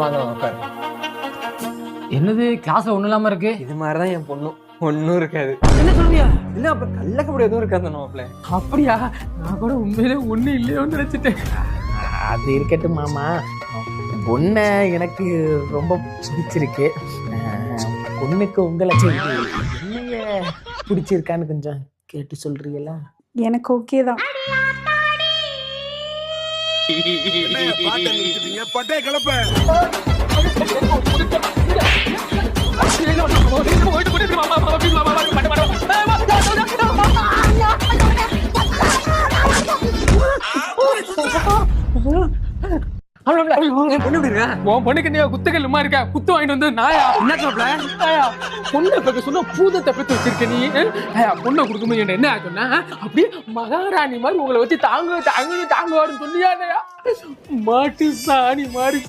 வாங்க உட்காரு. என்னது கிளாஸ்ல ஒண்ணு இல்லாம இருக்கு? இது மாதிரிதான் என் பொண்ணும் ஒன்னும் இருக்காது. என்ன சொல்றியா? இல்ல அப்ப கள்ளக்கப்படி எதுவும் இருக்காது மாப்பிள்ள. அப்படியா? நான் கூட உண்மையிலே ஒண்ணு இல்லையோன்னு நினைச்சிட்டேன். அது இருக்கட்டும் மாமா, பொண்ணை எனக்கு ரொம்ப பிடிச்சிருக்கு. பொண்ணுக்கு உங்களை என்னைய பிடிச்சிருக்கான்னு கொஞ்சம் கேட்டு சொல்றீங்களா? எனக்கு ஓகே தான். பட்டே கிளப்ப பொண்ணுக்கு நீ குத்துக்கல்லுமா இருக்க, குத்து வாங்கிட்டு வந்து நாயா என்ன சொல்ற? நாயா பொண்ணை பக்க சொன்னா பூதத்தை பத்தி வச்சிருக்க நீ. பொண்ணை கொடுக்கும்போது என்ன சொன்ன? அப்படியே மகாராணி மாதிரி உங்களை வச்சு தாங்குவாருன்னு சொன்னியா? மாட்டு சாணி மாதிரி